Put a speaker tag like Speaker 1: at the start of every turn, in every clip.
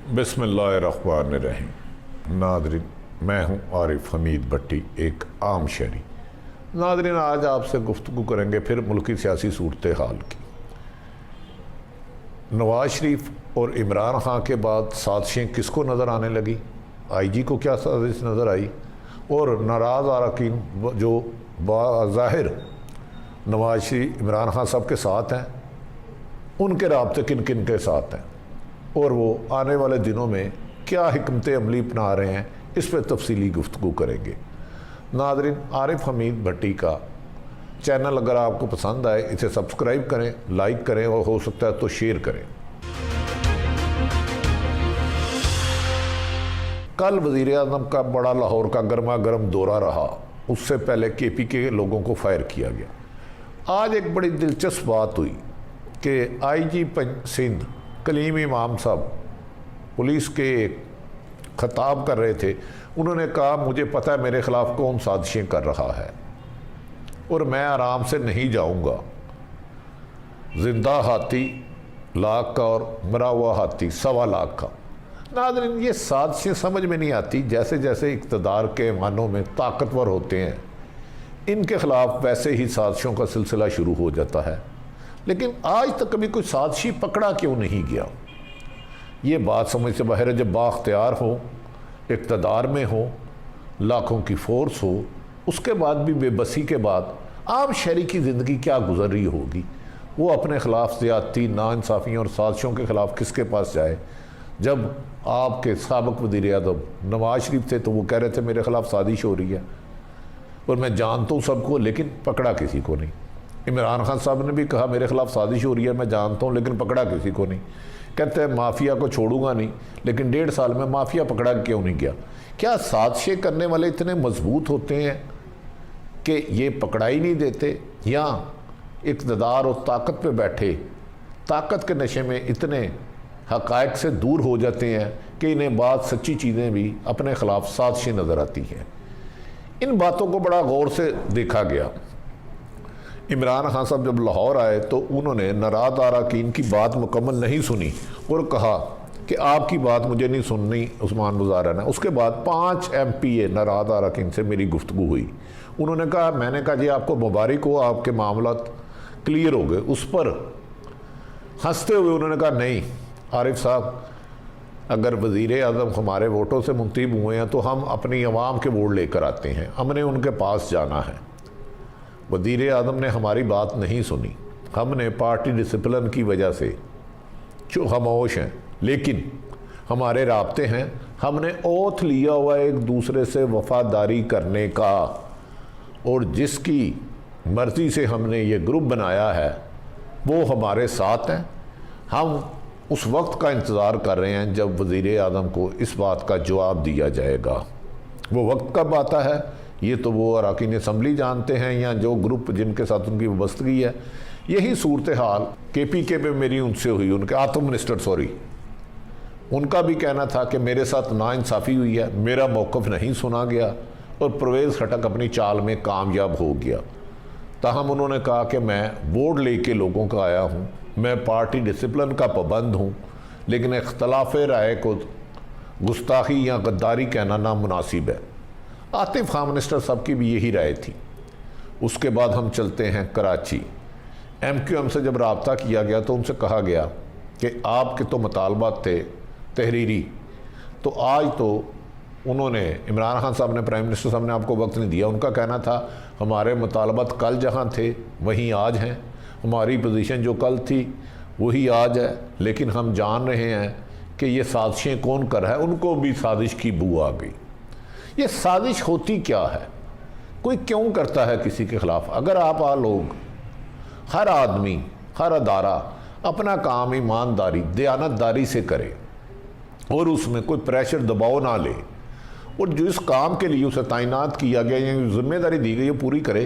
Speaker 1: बिस्मिल्लाहिर्रहमानिर्रहीम। नादरीन, मैं हूं आरिफ हमीद भट्टी, एक आम शहरी। नादरीन, आज आपसे गुफ्तगू करेंगे फिर मुल्की सियासी सूरत हाल की। नवाज शरीफ और इमरान खान के बाद साजिशें किसको नज़र आने लगी? IG को क्या साजिश नज़र आई? और नाराज़ अरकान जो बाज़ाहिर नवाज शरीफ इमरान खान साहब के साथ हैं, उनके राब्ते किन किन के साथ हैं और वो आने वाले दिनों में क्या हिकमत अमली अपना रहे हैं, इस पर तफसीली गुफ्तगू करेंगे। नादरीन, आरिफ हमीद भट्टी का चैनल अगर आपको पसंद आए इसे सब्सक्राइब करें, लाइक करें और हो सकता है तो शेयर करें। कल वज़ीर आज़म का बड़ा लाहौर का गर्मा गर्म दौरा रहा, उससे पहले KP के लोगों को फायर किया गया। आज एक बड़ी दिलचस्प बात हुई कि IG सिंध कलीम इमाम साहब पुलिस के खिताब कर रहे थे। उन्होंने कहा, मुझे पता है मेरे ख़िलाफ़ कौन साजिशें कर रहा है और मैं आराम से नहीं जाऊंगा। जिंदा हाथी लाख का और मरा हुआ हाथी 1.25 लाख का। नादरीन, ये साजिशें समझ में नहीं आती। जैसे जैसे इक़्तिदार के मानों में ताकतवर होते हैं, इनके ख़िलाफ़ वैसे ही साजिशों का सिलसिला शुरू हो जाता है। लेकिन आज तक कभी कोई साजिशी पकड़ा क्यों नहीं गया? ये बात समझ से बाहर है। जब बाख्तियार हो, इक़्तिदार में हो, लाखों की फ़ोर्स हो, उसके बाद भी बेबसी के बाद आम शहरी की ज़िंदगी क्या गुजर रही होगी? वो अपने ख़िलाफ़ ज़्यादती, नाइंसाफ़ियों और साजिशों के ख़िलाफ़ किसके पास जाए? जब आपके साबिक़ वज़ीर आज़म नवाज शरीफ थे तो वो कह रहे थे मेरे ख़िलाफ़ साजिश हो रही है और मैं जानता हूँ सबको, लेकिन पकड़ा किसी को नहीं। इमरान खान साहब ने भी कहा मेरे ख़िलाफ़ साजिश हो रही है, मैं जानता हूँ, लेकिन पकड़ा किसी को नहीं। कहते हैं माफिया को छोड़ूंगा नहीं, लेकिन 1.5 साल में माफिया पकड़ा क्यों नहीं गया? क्या साजिशें करने वाले इतने मजबूत होते हैं कि ये पकड़ा ही नहीं देते, या इक़्तिदार और ताकत पे बैठे ताकत के नशे में इतने हक़ाइक़ से दूर हो जाते हैं कि इन्हें बात सच्ची चीज़ें भी अपने ख़िलाफ़ साजिशें नज़र आती हैं? इन बातों को बड़ा गौर से देखा गया। इमरान खान साहब जब लाहौर आए तो उन्होंने नाराज़ अरकान की बात मुकम्मल नहीं सुनी और कहा कि आपकी बात मुझे नहीं सुननी उस्मान मुज़ाहरा ने। उसके बाद 5 MPA नाराज़ अरकान से मेरी गुफ्तगू हुई। उन्होंने कहा, मैंने कहा जी आपको मुबारक हो, आपके मामलात क्लियर हो गए। उस पर हंसते हुए उन्होंने कहा, नहीं आरिफ साहब, अगर वज़ीर आज़म हमारे वोटों से मुंतखब हुए हैं तो हम अपनी आवाम के वोट लेकर आते हैं, हमने उनके पास जाना है। वज़ीर आज़म ने हमारी बात नहीं सुनी, हमने पार्टी डिसिप्लिन की वजह से जो खामोश हैं, लेकिन हमारे राब्ते हैं। हमने ओथ लिया हुआ एक दूसरे से वफ़ादारी करने का, और जिसकी मर्ज़ी से हमने ये ग्रुप बनाया है वो हमारे साथ हैं। हम उस वक्त का इंतज़ार कर रहे हैं जब वज़ीर आज़म को इस बात का जवाब दिया जाएगा। वो वक्त कब आता है ये तो वो अरकान असम्बली जानते हैं, या जो ग्रुप जिनके साथ उनकी वाबस्तगी है। यही सूरत हाल KPK पे मेरी उनसे हुई। उनके आतम मिनिस्टर उनका भी कहना था कि मेरे साथ नाइंसाफ़ी हुई है, मेरा मौक़िफ़ नहीं सुना गया और परवेज़ खटक अपनी चाल में कामयाब हो गया। ताहम उन्होंने कहा कि मैं वोट लेके लोगों का आया हूँ, मैं पार्टी डिसिप्लिन का पाबंद हूँ, लेकिन इख्तलाफ राय को गुस्ताखी या गद्दारी कहना नामुनासिब है। आतिफ खान मिनिस्टर साहब की भी यही राय थी। उसके बाद हम चलते हैं कराची। MQM से जब रब्ता किया गया तो उनसे कहा गया कि आपके तो मुतालबात थे तहरीरी, तो आज तो उन्होंने इमरान खान साहब ने, प्राइम मिनिस्टर साहब ने आपको वक्त नहीं दिया। उनका कहना था हमारे मुतालबात कल जहाँ थे वहीं आज हैं, हमारी पोजीशन जो कल थी वही आज है, लेकिन हम जान रहे हैं कि ये साजिशें कौन कर रहा है। उनको भी साजिश की बू आ गई। ये साजिश होती क्या है? कोई क्यों करता है किसी के ख़िलाफ़? अगर आप लोग, हर आदमी, हर अदारा अपना काम ईमानदारी, दयानतदारी से करे और उसमें कोई प्रेशर दबाव ना ले, और जो इस काम के लिए उसे तैनात किया गया या जिम्मेदारी दी गई है पूरी करे,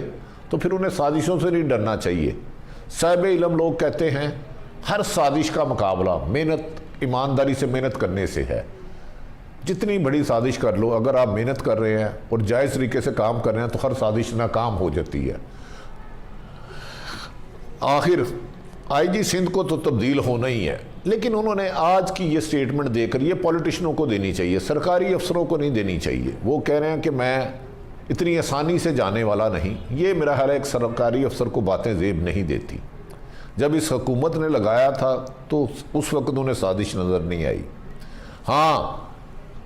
Speaker 1: तो फिर उन्हें साजिशों से नहीं डरना चाहिए। साहिब इल्म लोग कहते हैं हर साजिश का मुकाबला मेहनत, ईमानदारी से मेहनत करने से है। जितनी बड़ी साजिश कर लो, अगर आप मेहनत कर रहे हैं और जायज़ तरीके से काम कर रहे हैं तो हर साजिश नाकाम हो जाती है। आखिर IG सिंध को तो तब्दील होना ही है। लेकिन उन्होंने आज की ये स्टेटमेंट देकर, ये पॉलिटिशियनों को देनी चाहिए, सरकारी अफसरों को नहीं देनी चाहिए। वो कह रहे हैं कि मैं इतनी आसानी से जाने वाला नहीं। ये मेरा ख्याल है एक सरकारी अफसर को बातें जेब नहीं देती। जब इस हुकूमत ने लगाया था तो उस वक्त उन्हें साजिश नज़र नहीं आई। हाँ,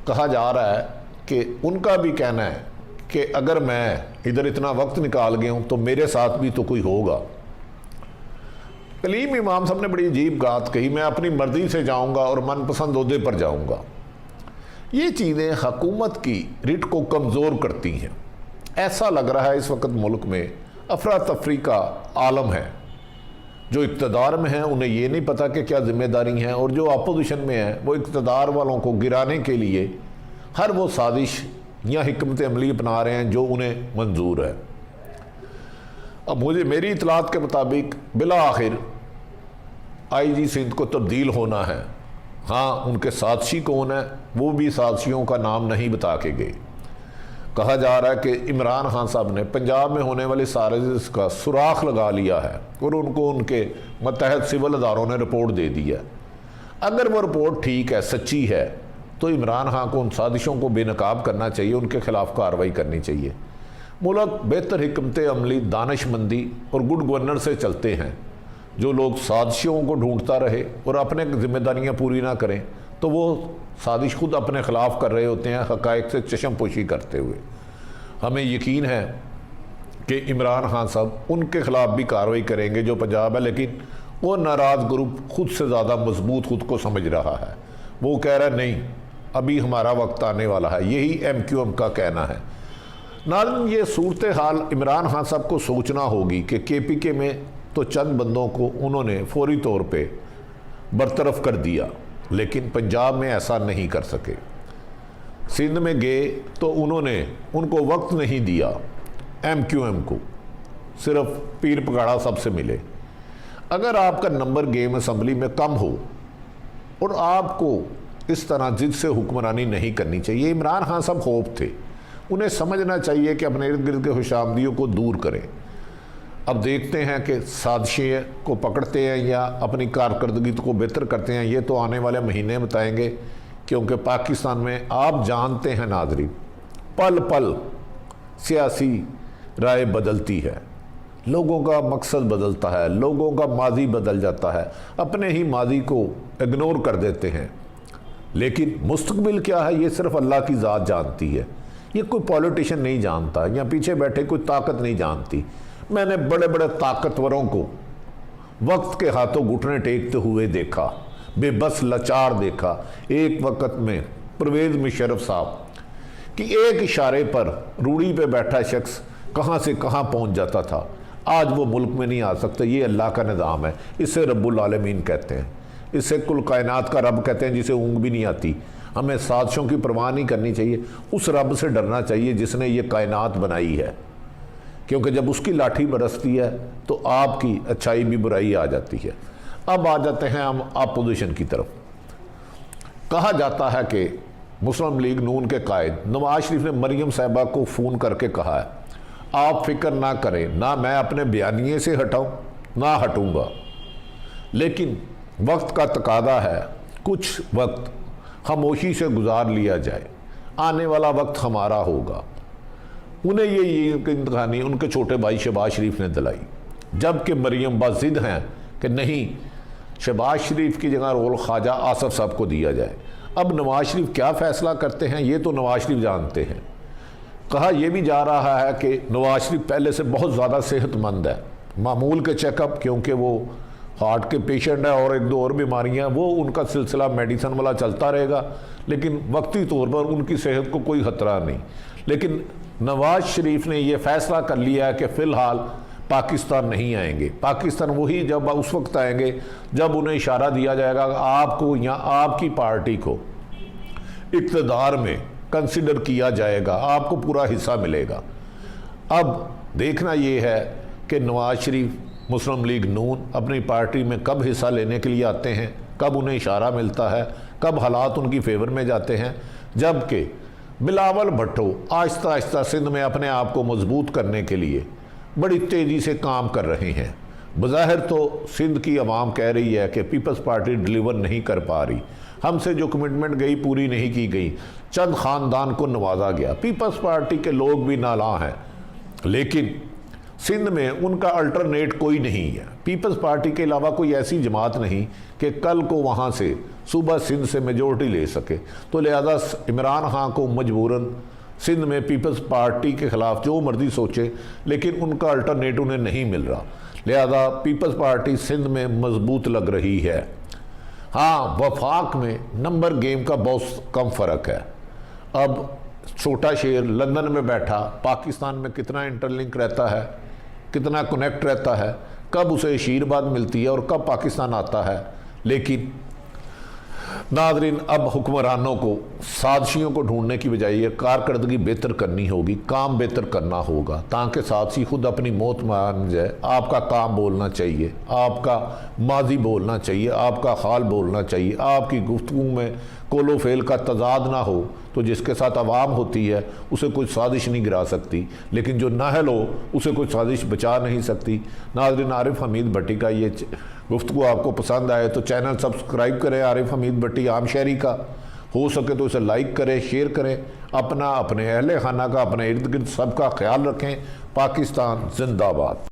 Speaker 1: कहा जा रहा है कि उनका भी कहना है कि अगर मैं इधर इतना वक्त निकाल गया हूँ तो मेरे साथ भी तो कोई होगा। कलीम इमाम साहब ने बड़ी अजीब बात कही, मैं अपनी मर्जी से जाऊँगा और मनपसंद ओहदे पर जाऊँगा। ये चीज़ें हुकूमत की रिट को कमज़ोर करती हैं। ऐसा लग रहा है इस वक्त मुल्क में अफरा तफरी का आलम है। जो इक़्तिदार में हैं उन्हें ये नहीं पता कि क्या जिम्मेदारी हैं, और जो अपोजिशन में हैं वो इक़्तिदार वालों को गिराने के लिए हर वो साजिश या हिकमत अमली अपना रहे हैं जो उन्हें मंजूर है। अब मेरी इतलात के मुताबिक बिला आखिर IG सिंध को तब्दील होना है। हाँ, उनके साथी कौन है वो भी साथियों का नाम नहीं बता के गए। कहा जा रहा है कि इमरान खान साहब ने पंजाब में होने वाली साजिश का सुराख लगा लिया है और उनको उनके मतहत सिविल अदारों ने रिपोर्ट दे दी है। अगर वो रिपोर्ट ठीक है, सच्ची है, तो इमरान खान को उन साजिशों को बेनकाब करना चाहिए, उनके खिलाफ कार्रवाई करनी चाहिए। मुल्क बेहतर हिकमत अमली, दानिशमंदी और गुड गवर्नर से चलते हैं। जो लोग साजिशों को ढूंढता रहे और अपने जिम्मेदारियां पूरी ना करें तो वो साजिश खुद अपने खिलाफ कर रहे होते हैं, हक़ाइक़ से चश्मपोशी करते हुए। हमें यकीन है कि इमरान खान साहब उनके खिलाफ भी कार्रवाई करेंगे जो पंजाब है, लेकिन वो नाराज़ ग्रुप खुद से ज़्यादा मजबूत खुद को समझ रहा है। वो कह रहा है नहीं, अभी हमारा वक्त आने वाला है। यही MQM का कहना है। नाज़रीन, ये सूरत हाल इमरान खान साहब को सोचना होगी कि KPK में तो चंद बंदों को उन्होंने फौरी तौर पे बरतरफ कर दिया, लेकिन पंजाब में ऐसा नहीं कर सके। सिंध में गए तो उन्होंने उनको वक्त नहीं दिया MQM को, सिर्फ पीर पगाड़ा सबसे मिले। अगर आपका नंबर गेम असम्बली में कम हो और आपको इस तरह जिद से हुक्मरानी नहीं करनी चाहिए। इमरान खान साहब होप थे, उन्हें समझना चाहिए कि अपने इर्द गिर्द के खुशामदियों को दूर करें। अब देखते हैं कि साजिशें को पकड़ते हैं या अपनी कारकर्दगी को बेहतर करते हैं, ये तो आने वाले महीने बताएंगे। क्योंकि पाकिस्तान में आप जानते हैं नाज़रीन, पल पल सियासी राय बदलती है, लोगों का मकसद बदलता है, लोगों का माजी बदल जाता है, अपने ही माजी को इग्नोर कर देते हैं। लेकिन मुस्तकबिल क्या है ये सिर्फ अल्लाह की ज़ात जानती है। ये कोई पॉलिटिशियन नहीं जानता या पीछे बैठे कोई ताकत नहीं जानती। मैंने बड़े बड़े ताकतवरों को वक्त के हाथों घुटने टेकते हुए देखा, बेबस लाचार देखा। एक वक्त में परवेज़ मुशर्रफ साहब कि एक इशारे पर रूढ़ी पे बैठा शख्स कहाँ से कहाँ पहुँच जाता था, आज वो मुल्क में नहीं आ सकता। ये अल्लाह का निज़ाम है। इसे रब्बुल आलमीन कहते हैं, इसे कुल कायनात का रब कहते हैं, जिसे ऊँग भी नहीं आती। हमें साजिशों की परवाह नहीं करनी चाहिए, उस रब से डरना चाहिए जिसने ये कायनात बनाई है। क्योंकि जब उसकी लाठी बरसती है तो आपकी अच्छाई भी बुराई आ जाती है। अब आ जाते हैं हम अपोजिशन की तरफ। कहा जाता है कि मुस्लिम लीग नून के कायद नवाज शरीफ ने मरियम साहिबा को फ़ोन करके कहा है, आप फिक्र ना करें, ना मैं अपने बयानिए से हटाऊं ना हटूंगा, लेकिन वक्त का तकादा है, कुछ वक्त खामोशी से गुजार लिया जाए, आने वाला वक्त हमारा होगा। उन्हें ये इंतखानी उनके छोटे भाई शहबाज शरीफ ने दिलाई, जबकि मरियम बाजिद हैं कि नहीं, शहबाज शरीफ की जगह रोल ख्वाजा आसफ साहब को दिया जाए। अब नवाज शरीफ क्या फ़ैसला करते हैं ये तो नवाज शरीफ जानते हैं। कहा यह भी जा रहा है कि नवाज शरीफ पहले से बहुत ज़्यादा सेहतमंद है, मामूल के चेकअप, क्योंकि वो हार्ट के पेशेंट है और एक दो और बीमारियां, वो उनका सिलसिला मेडिसन वाला चलता रहेगा, लेकिन वक्ती तौर पर उनकी सेहत को कोई ख़तरा नहीं। लेकिन नवाज शरीफ ने यह फ़ैसला कर लिया है कि फ़िलहाल पाकिस्तान नहीं आएंगे। पाकिस्तान वही जब उस वक्त आएंगे जब उन्हें इशारा दिया जाएगा आपको या आपकी पार्टी को इक़्तिदार में कंसिडर किया जाएगा, आपको पूरा हिस्सा मिलेगा। अब देखना यह है कि नवाज शरीफ मुस्लिम लीग नून अपनी पार्टी में कब हिस्सा लेने के लिए आते हैं, कब उन्हें इशारा मिलता है, कब हालात उनकी फेवर में जाते हैं। जबकि बिलावल भुट्टो आहिस्ता आहिस्ता सिंध में अपने आप को मजबूत करने के लिए बड़ी तेज़ी से काम कर रहे हैं। बज़ाहिर तो सिंध की आवाम कह रही है कि पीपल्स पार्टी डिलीवर नहीं कर पा रही, हमसे जो कमिटमेंट गई पूरी नहीं की गई, चंद ख़ानदान को नवाजा गया। पीपल्स पार्टी के लोग भी नाला हैं, लेकिन सिंध में उनका अल्टरनेट कोई नहीं है। पीपल्स पार्टी के अलावा कोई ऐसी जमात नहीं कि कल को वहाँ से सुबह सिंध से मेजोरिटी ले सके। तो लिहाजा इमरान खान को मजबूरन सिंध में पीपल्स पार्टी के ख़िलाफ़ जो मर्जी सोचे, लेकिन उनका अल्टरनेट उन्हें नहीं मिल रहा। लिहाजा पीपल्स पार्टी सिंध में मजबूत लग रही है। हाँ, वफाक में नंबर गेम का बहुत कम फ़र्क है। अब छोटा शेर लंदन में बैठा पाकिस्तान में कितना इंटरलिंक रहता है, कितना कनेक्ट रहता है, कब उसे आशीर्वाद मिलती है और कब पाकिस्तान आता है। लेकिन नाज़रीन, अब हुक्मरानों को साजिशियों को ढूंढने की बजाय ये कारकर्दगी बेहतर करनी होगी, काम बेहतर करना होगा, ताकि साजिशी खुद अपनी मौत मान जाए। आपका काम बोलना चाहिए, आपका माजी बोलना चाहिए, आपका हाल बोलना चाहिए, आपकी गुफ्तगू में कोलो फेल का तजाद ना हो। तो जिसके साथ आवाम होती है उसे कोई साजिश नहीं गिरा सकती, लेकिन जो नाहल हो उसे कोई साजिश बचा नहीं सकती। नाज़रीन, आरिफ हमीद भट्टी का ये गुफ्तगू आपको पसंद आए तो चैनल सब्सक्राइब करें। आरिफ हमीद भट्टी आम शहरी का, हो सके तो इसे लाइक करें, शेयर करें। अपना, अपने अहले खाना का, अपने इर्द गिर्द सबका ख्याल रखें। पाकिस्तान जिंदाबाद।